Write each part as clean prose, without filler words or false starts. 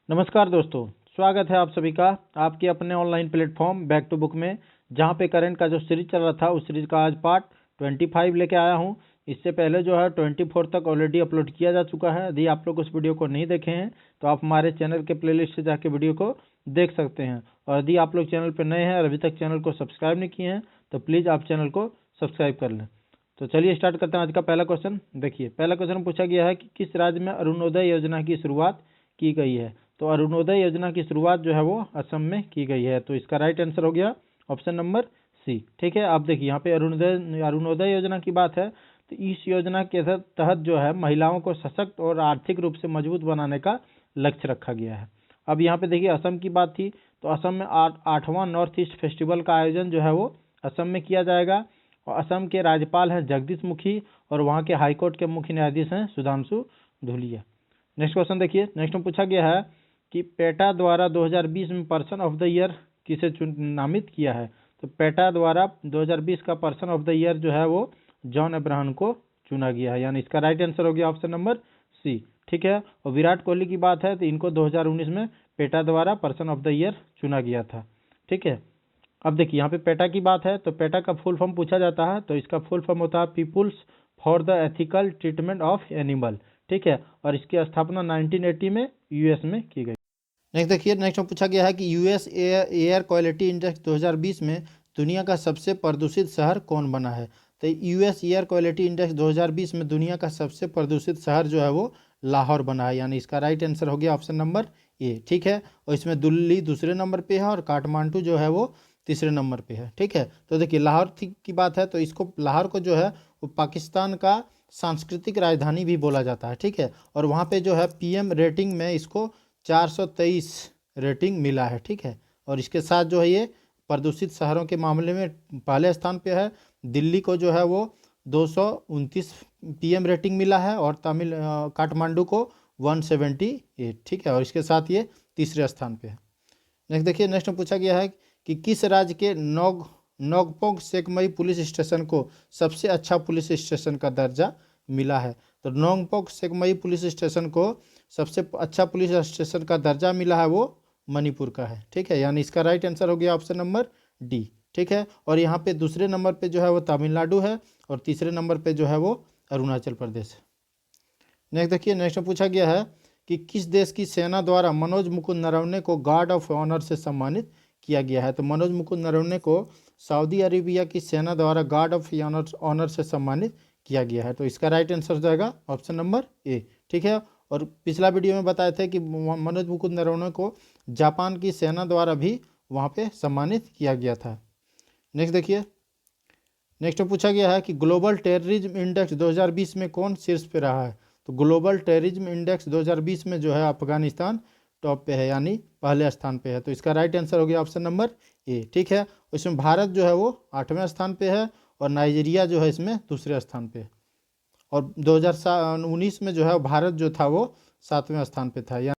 नमस्कार दोस्तों, स्वागत है आप सभी का आपके अपने online platform back to book में, जहां पे करंट का जो सीरीज चल रहा था उस सीरीज का आज पार्ट 25 लेके आया हूं। इससे पहले जो है 24 तक ऑलरेडी अपलोड किया जा चुका है। यदि आप लोग उस वीडियो को नहीं देखे हैं तो आप हमारे चैनल के प्लेलिस्ट से जाके वीडियो को देख सकते हैं। और यदि आप लोग चैनल पर नए हैं और अभी तक चैनल को सब्सक्राइब नहीं किए हैं तो प्लीज़ आप चैनल को सब्सक्राइब कर लें। तो चलिए स्टार्ट करते हैं आज का पहला क्वेश्चन। देखिए, पहला क्वेश्चन पूछा गया है कि किस राज्य में अरुणोदय योजना की शुरुआत की गई है। तो अरुणोदय योजना की शुरुआत जो है वो असम में की गई है। तो इसका राइट आंसर हो गया ऑप्शन नंबर सी। ठीक है, आप देखिए यहाँ पे अरुणोदय योजना की बात है। तो इस योजना के तहत जो है महिलाओं को सशक्त और आर्थिक रूप से मजबूत बनाने का लक्ष्य रखा गया है। अब यहाँ पे देखिए असम की बात थी, तो असम में 8वां नॉर्थ ईस्ट फेस्टिवल का आयोजन जो है वो असम में किया जाएगा। और असम के राज्यपाल हैं जगदीश मुखी और वहाँ के हाईकोर्ट के मुख्य न्यायाधीश हैं सुधांशु धूलिया। नेक्स्ट क्वेश्चन देखिए, नेक्स्ट में पूछा गया है कि पेटा द्वारा 2020 में पर्सन ऑफ द ईयर किसे नामित किया है। तो पेटा द्वारा 2020 का पर्सन ऑफ द ईयर जो है वो जॉन अब्राहम को चुना गया है, यानी इसका राइट आंसर हो गया ऑप्शन नंबर सी। ठीक है, और विराट कोहली की बात है तो इनको 2019 में पेटा द्वारा पर्सन ऑफ द ईयर चुना गया था। ठीक है, अब देखिए यहाँ पे पेटा की बात है, तो पेटा का फुल फॉर्म पूछा जाता है, तो इसका फुल फॉर्म होता है people's for the ethical treatment of animal. ठीक है, और इसकी स्थापना 1980 में यूएस में की गई। नेक्स्ट देखिए, नेक्स्ट में पूछा गया है कि यूएस एयर क्वालिटी इंडेक्स 2020 में दुनिया का सबसे प्रदूषित शहर कौन बना है। तो यूएस एयर क्वालिटी इंडेक्स 2020 में दुनिया का सबसे प्रदूषित शहर जो है वो लाहौर बना है, यानी इसका राइट आंसर हो गया ऑप्शन नंबर ए। ठीक है, और इसमें दिल्ली दूसरे नंबर पे है और काठमांडू जो है वो तीसरे नंबर पे है। ठीक है, तो देखिए लाहौर की बात है, तो इसको लाहौर को जो है वो पाकिस्तान का सांस्कृतिक राजधानी भी बोला जाता है। ठीक है, और वहाँ पे जो है पीएम रेटिंग में इसको 423 रेटिंग मिला है। ठीक है, और इसके साथ जो है ये प्रदूषित शहरों के मामले में पहले स्थान पे है। दिल्ली को जो है वो 229 पीएम रेटिंग मिला है और काठमांडू को 178। ठीक है, और इसके साथ ये तीसरे स्थान पे है। नेक्स्ट देखिए, नेक्स्ट में पूछा गया है कि किस राज्य के नोकपोक सेकमई पुलिस स्टेशन को सबसे अच्छा पुलिस स्टेशन का दर्जा मिला है। तो नोकपोक सेकमई पुलिस स्टेशन को सबसे अच्छा पुलिस स्टेशन का दर्जा मिला है वो मणिपुर का है। ठीक है, यानी इसका राइट आंसर हो गया ऑप्शन नंबर डी। ठीक है, और यहाँ पे दूसरे नंबर पे जो है वो तमिलनाडु है और तीसरे नंबर पे जो है वो अरुणाचल प्रदेश है। नेक्स्ट देखिए, नेक्स्ट में पूछा गया है कि किस देश की सेना द्वारा मनोज मुकुंद नरवणे को गार्ड ऑफ ऑनर से सम्मानित किया गया है। तो मनोज मुकुंद नरवणे को सऊदी अरेबिया की सेना द्वारा गार्ड ऑफ ऑनर से सम्मानित किया गया है। तो इसका राइट आंसर जाएगा ऑप्शन नंबर ए। ठीक है, और पिछला वीडियो में बताए थे कि मनोज मुकुंद नरवणे को जापान की सेना द्वारा भी वहाँ पे सम्मानित किया गया था। नेक्स्ट देखिए, नेक्स्ट में पूछा गया है कि ग्लोबल टेररिज्म इंडेक्स 2020 में कौन शीर्ष पे रहा है। तो ग्लोबल टेररिज्म इंडेक्स 2020 में जो है अफगानिस्तान टॉप पे है, यानी पहले स्थान पे है। तो इसका राइट आंसर हो गया ऑप्शन नंबर ए। ठीक है, इसमें भारत जो है वो 8वें स्थान पे है और नाइजीरिया जो है इसमें दूसरे स्थान पे है। और 2019 में जो है भारत जो था वो 7वें स्थान पे था।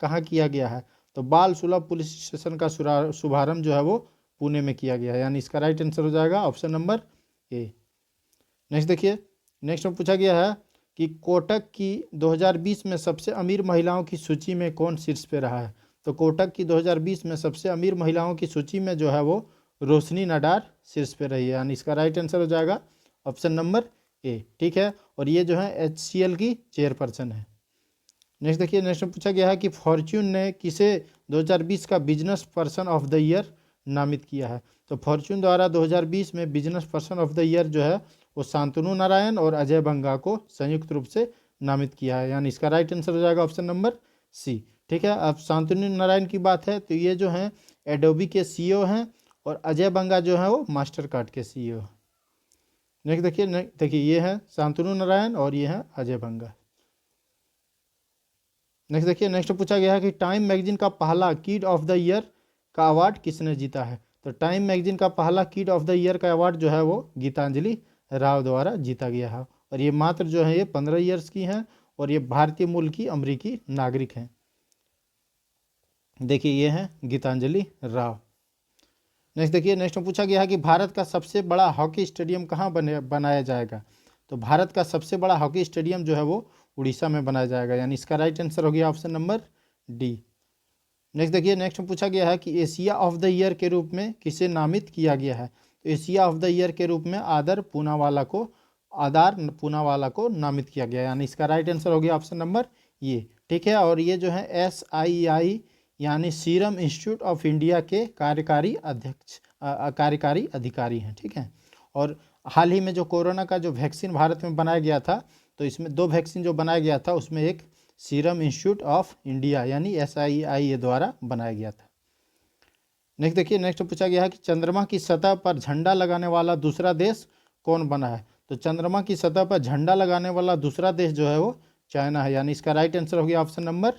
कहाँ किया गया है। तो बाल सुलभ पुलिस स्टेशन का शुभारंभ जो है वो पुणे में किया गया है, यानी इसका राइट आंसर हो जाएगा ऑप्शन नंबर ए। नेक्स्ट देखिए, नेक्स्ट में पूछा गया है कि कोटक की 2020 में सबसे अमीर महिलाओं की सूची में कौन शीर्ष पे रहा है। तो कोटक की 2020 में सबसे अमीर महिलाओं की सूची में जो है वो रोशनी नडार शीर्ष पे रही है, यानी इसका राइट आंसर हो जाएगा ऑप्शन नंबर ए। ठीक है, और ये जो है HCL की चेयरपर्सन है। नेक्स्ट देखिए, नेक्स्ट में पूछा गया है कि फॉर्च्यून ने किसे 2020 का business person of the year नामित किया है। तो फॉर्च्यून द्वारा 2020 में business person of the year जो है वो शांतनु नारायण और अजय बंगा को संयुक्त रूप से नामित किया है, यानी इसका राइट आंसर हो जाएगा ऑप्शन नंबर सी। ठीक है, अब शांतनु नारायण की बात है तो ये जो है एडोबी के CEO हैं और अजय बंगा जो है वो मास्टर कार्ड के CEO हैं। नेक्स्ट देखिए ये है शांतनु नारायण और ये है अजय बंगा। नेक्स्ट देखिए, नेक्स्ट पूछा गया है कि टाइम मैगजीन का पहला किड ऑफ द ईयर का अवार्ड किसने जीता है। तो टाइम मैगजीन का पहला किड ऑफ द ईयर का अवार्ड जो है वो गीतांजलि राव द्वारा जीता गया है, और ये मात्र जो है ये 15 ईयर्स की हैं और ये भारतीय मूल की अमरीकी नागरिक हैं। देखिए ये हैं गीतांजलि राव। नेक्स्ट देखिए, नेक्स्ट में पूछा गया है कि भारत का सबसे बड़ा हॉकी स्टेडियम कहाँ बनाया जाएगा। तो भारत का सबसे बड़ा हॉकी स्टेडियम जो है वो उड़ीसा में बनाया जाएगा, यानी इसका राइट आंसर हो गया ऑप्शन नंबर डी। नेक्स्ट देखिए, नेक्स्ट में पूछा गया है कि एशिया ऑफ द ईयर के रूप में किसे नामित किया गया है। तो एशिया ऑफ द ईयर के रूप में आदार पूनावाला को नामित किया गया, यानी इसका राइट आंसर हो गया ऑप्शन नंबर ये। ठीक है, और ये जो है SII यानी सीरम इंस्टीट्यूट ऑफ इंडिया के कार्यकारी अधिकारी हैं। ठीक है, और हाल ही में जो कोरोना का जो वैक्सीन भारत में बनाया गया था, तो इसमें 2 वैक्सीन जो बनाया गया था उसमें एक सीरम इंस्टीट्यूट ऑफ इंडिया यानी SII द्वारा बनाया गया था। नेक्स्ट देखिए, नेक्स्ट पूछा गया है कि चंद्रमा की सतह पर झंडा लगाने वाला दूसरा देश कौन बना है। तो चंद्रमा की सतह पर झंडा लगाने वाला दूसरा देश जो है वो चाइना है, यानी इसका राइट आंसर हो गया ऑप्शन नंबर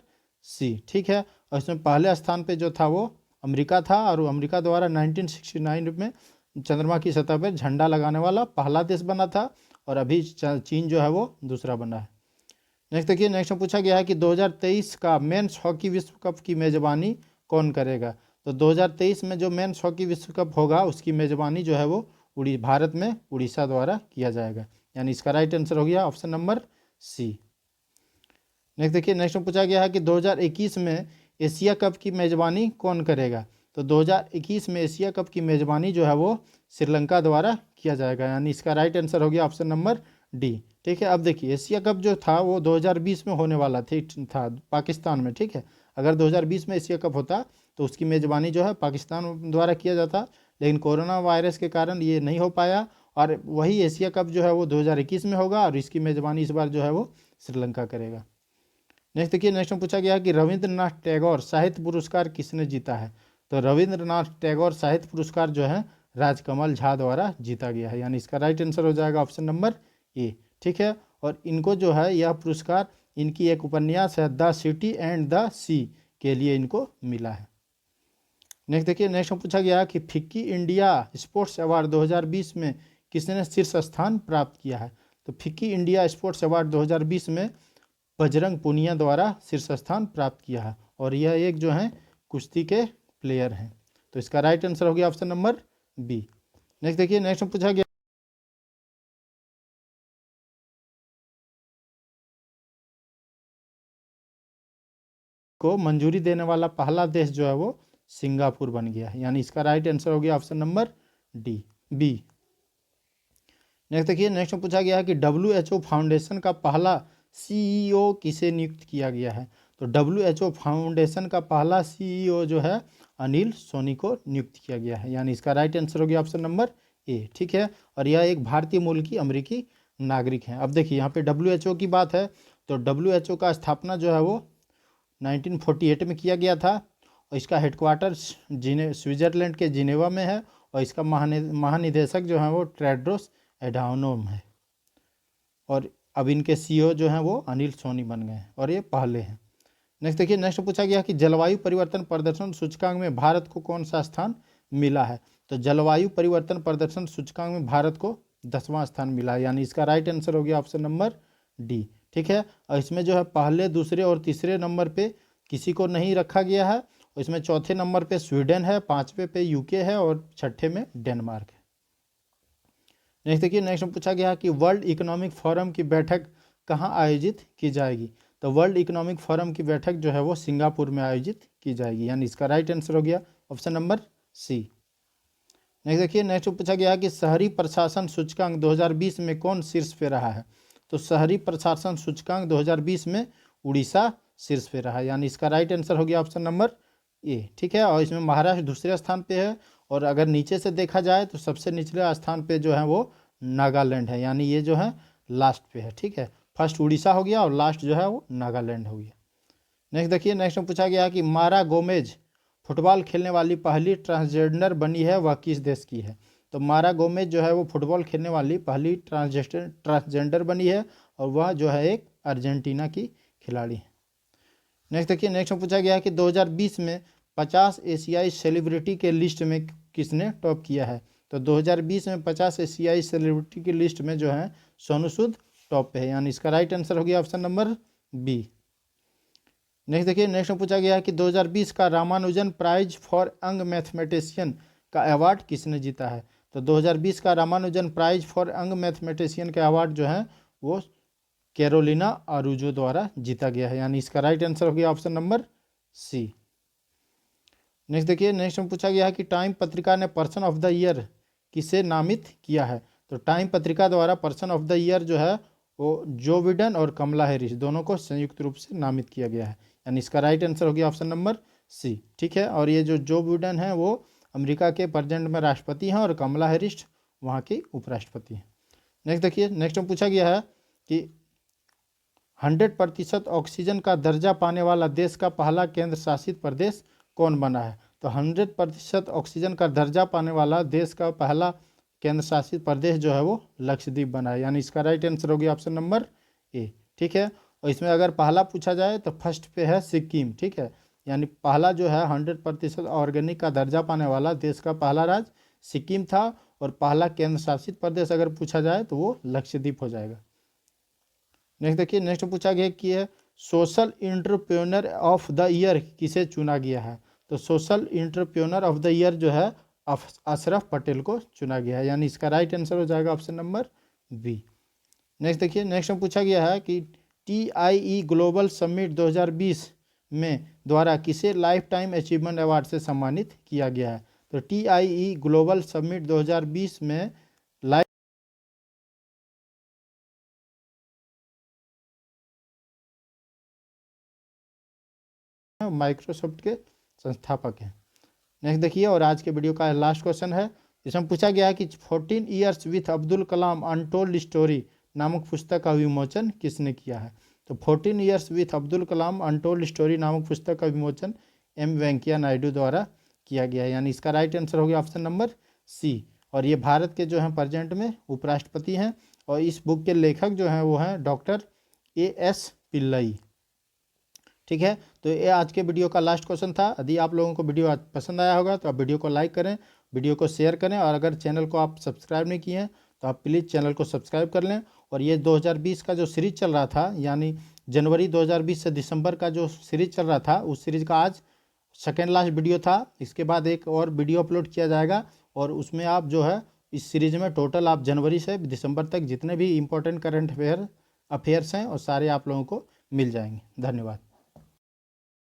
सी। ठीक है, और इसमें पहले स्थान पे जो था वो अमेरिका था, और अमेरिका द्वारा 1969 में चंद्रमा की सतह पर झंडा लगाने वाला पहला देश बना था, और अभी चीन जो है वो दूसरा बना है। नेक्स्ट देखिए, नेक्स्ट में पूछा गया है कि 2023 का मेंस हॉकी विश्व कप की मेजबानी कौन करेगा। तो 2023 में जो मेंस हॉकी विश्व कप होगा उसकी मेजबानी जो है वो भारत में उड़ीसा द्वारा किया जाएगा, यानी इसका राइट आंसर हो गया ऑप्शन नंबर सी। नेक्स्ट देखिए, नेक्स्ट में पूछा गया है कि 2021 में एशिया कप की मेजबानी कौन करेगा। तो 2021 में एशिया कप की मेजबानी जो है वो श्रीलंका द्वारा किया जाएगा, यानी इसका राइट आंसर हो गया ऑप्शन नंबर डी। ठीक है, अब देखिए एशिया कप जो था वो 2020 में होने वाला था पाकिस्तान में। ठीक है, अगर 2020 में एशिया कप होता तो उसकी मेज़बानी जो है पाकिस्तान द्वारा किया जाता, लेकिन कोरोना वायरस के कारण ये नहीं हो पाया, और वही एशिया कप जो है वो 2021 में होगा, और इसकी मेज़बानी इस बार जो है वो श्रीलंका करेगा। नेक्स्ट देखिए, नेक्स्ट में पूछा गया है कि रविंद्रनाथ टैगोर साहित्य पुरस्कार किसने जीता है। तो रविंद्रनाथ टैगोर साहित्य पुरस्कार जो है राजकमल झा द्वारा जीता गया है, यानी इसका राइट आंसर हो जाएगा ऑप्शन नंबर ए। ठीक है, और इनको जो है यह पुरस्कार इनकी एक उपन्यास है द सिटी एंड द सी के लिए इनको मिला है। नेक्स्ट देखिए, नेक्स्ट में पूछा गया है कि फिक्की इंडिया स्पोर्ट्स अवार्ड 2020 में किसने शीर्ष स्थान प्राप्त किया है। तो फिक्की इंडिया स्पोर्ट्स अवार्ड 2020 में बजरंग पुनिया द्वारा शीर्ष स्थान प्राप्त किया है, और यह एक जो है कुश्ती के प्लेयर हैं, तो इसका राइट आंसर हो गया ऑप्शन नंबर बी। नेक्स्ट देखिए, नेक्स्ट में पूछा गया को मंजूरी देने वाला पहला देश जो है वो सिंगापुर बन गया है, यानी इसका राइट आंसर हो गया option number D B. Next देखिए, नेक्स्ट में पूछा गया है कि WHO फाउंडेशन का पहला CEO किसे नियुक्त किया गया है। तो WHO फाउंडेशन का पहला CEO जो है अनिल सोनी को नियुक्त किया गया है, यानी इसका राइट आंसर हो गया ऑप्शन नंबर ए। ठीक है, और यह एक भारतीय मूल की अमेरिकी नागरिक हैं। अब देखिए यहाँ पे WHO की बात है, तो WHO का स्थापना जो है वो 1948 में किया गया था, और इसका हेडक्वार्टर स्विट्ज़रलैंड के जिनेवा में है, और इसका महानिदेशक जो है वो टेड्रोस एडानोम है, और अब इनके CEO जो हैं वो अनिल सोनी बन गए हैं, और ये पहले हैं। नेक्स्ट देखिए, नेक्स्ट पूछा गया कि जलवायु परिवर्तन प्रदर्शन सूचकांक में भारत को कौन सा स्थान मिला है। तो जलवायु परिवर्तन प्रदर्शन सूचकांक में भारत को 10वां स्थान मिला है, यानी इसका राइट आंसर हो गया ऑप्शन नंबर डी। ठीक है, और इसमें जो है पहले, दूसरे और तीसरे नंबर पे किसी को नहीं रखा गया है, और इसमें चौथे नंबर पे स्वीडन है, 5वें पे UK है, और 6ठे में डेनमार्क है। नेक्स्ट देखिए, नेक्स्ट में पूछा गया कि वर्ल्ड इकोनॉमिक फोरम की बैठक कहाँ आयोजित की जाएगी। तो वर्ल्ड इकोनॉमिक फोरम की बैठक जो है वो सिंगापुर में आयोजित की जाएगी, यानी इसका राइट आंसर हो गया ऑप्शन नंबर सी। नेक्स्ट देखिए, नेक्स्ट पूछा गया कि शहरी प्रशासन सूचकांक 2020 में कौन शीर्ष पे रहा है। तो शहरी प्रशासन सूचकांक 2020 में उड़ीसा शीर्ष पे रहा है, यानी इसका राइट आंसर हो गया ऑप्शन नंबर ए। ठीक है, और इसमें महाराष्ट्र दूसरे स्थान पे है, और अगर नीचे से देखा जाए तो सबसे निचले स्थान पे जो है वो नागालैंड है, यानी ये जो है लास्ट पे है। ठीक है, फर्स्ट उड़ीसा हो गया और लास्ट जो है वो नागालैंड हो गया। नेक्स्ट देखिए, नेक्स्ट में पूछा गया कि मारा गोमेज फुटबॉल खेलने वाली पहली ट्रांसजेंडर बनी है, वह किस देश की है। तो मारा गोमेज जो है वो फुटबॉल खेलने वाली पहली ट्रांसजेंडर बनी है, और वह जो है एक अर्जेंटीना की खिलाड़ी है। नेक्स्ट देखिए, नेक्स्ट में पूछा गया कि 2020 में 50 एशियाई सेलिब्रिटी के लिस्ट में किसने टॉप किया है। तो 2020 में 50 एशियाई सेलिब्रिटी की लिस्ट में जो है सोनू सूद टॉप पे है, यानी इसका राइट आंसर हो गया ऑप्शन नंबर बी। नेक्स्ट देखिए, नेक्स्ट में पूछा गया है कि 2020 का Ramanujan prize for young mathematician का अवार्ड किसने जीता है? तो 2020 का Ramanujan prize for young mathematician का अवार्ड जो है वो कैरोलिना आरूजो द्वारा जीता गया है, यानी इसका राइट आंसर हो गया ऑप्शन नंबर सी। नेक्स्ट देखिए, नेक्स्ट में पूछा गया है कि टाइम पत्रिका ने पर्सन ऑफ द ईयर किसे नामित किया है? तो टाइम पत्रिका द्वारा पर्सन ऑफ द ईयर जो है वो जो बिडेन और कमला हैरिस दोनों को संयुक्त रूप से नामित किया गया है, यानी इसका राइट आंसर हो गया ऑप्शन नंबर सी। ठीक है, और ये जो बिडेन है वो अमेरिका के प्रेजेंट में राष्ट्रपति हैं और कमला हैरिस वहाँ की उपराष्ट्रपति हैं। नेक्स्ट देखिए, नेक्स्ट में पूछा गया है कि 100% ऑक्सीजन का दर्जा पाने वाला देश का पहला केंद्र शासित प्रदेश कौन बना है? तो 100% ऑक्सीजन का दर्जा पाने वाला देश का पहला केंद्र शासित प्रदेश जो है वो लक्षद्वीप बना है, यानी इसका राइट आंसर हो गया ऑप्शन नंबर ए। ठीक है, और इसमें अगर पहला पूछा जाए तो फर्स्ट पे है सिक्किम। ठीक है, यानी पहला जो है 100% ऑर्गेनिक का दर्जा पाने वाला देश का पहला राज्य सिक्किम था, और पहला केंद्र शासित प्रदेश अगर पूछा जाए तो वो लक्षद्वीप हो जाएगा। नेक्स्ट देखिए, नेक्स्ट पूछा गया कि है social entrepreneur of the year किसे चुना गया है? तो social entrepreneur of the year जो है अशरफ पटेल को चुना गया है, यानी इसका राइट आंसर हो जाएगा ऑप्शन नंबर बी। नेक्स्ट देखिए, नेक्स्ट में पूछा गया है कि TIE ग्लोबल समिट 2020 में द्वारा किसे लाइफ टाइम अचीवमेंट अवार्ड से सम्मानित किया गया है? तो TIE ग्लोबल समिट 2020 में माइक्रोसॉफ्ट के संस्थापक हैं। नेक्स्ट देखिए, और आज के वीडियो का लास्ट क्वेश्चन है, इसमें पूछा गया है कि 14 years with Abdul Kalam untold story नामक पुस्तक का विमोचन किसने किया है? तो 14 years with Abdul Kalam untold story नामक पुस्तक का विमोचन M वेंकैया नायडू द्वारा किया गया है, यानी इसका राइट आंसर हो गया ऑप्शन नंबर सी। और ये भारत के जो हैं प्रेजेंट में उपराष्ट्रपति हैं, और इस बुक के लेखक जो हैं वो हैं डॉक्टर AS पिल्लई। ठीक है, तो ये आज के वीडियो का लास्ट क्वेश्चन था। यदि आप लोगों को वीडियो पसंद आया होगा तो आप वीडियो को लाइक करें, वीडियो को शेयर करें, और अगर चैनल को आप सब्सक्राइब नहीं किए हैं तो आप प्लीज़ चैनल को सब्सक्राइब कर लें। और ये 2020 का जो सीरीज चल रहा था, यानी जनवरी 2020 से दिसंबर का जो सीरीज चल रहा था, उस सीरीज का आज सेकेंड लास्ट वीडियो था। इसके बाद एक और वीडियो अपलोड किया जाएगा, और उसमें आप जो है इस सीरीज में टोटल आप जनवरी से दिसंबर तक जितने भी इंपॉर्टेंट करंट अफेयर्स हैं और सारे आप लोगों को मिल जाएंगे। धन्यवाद।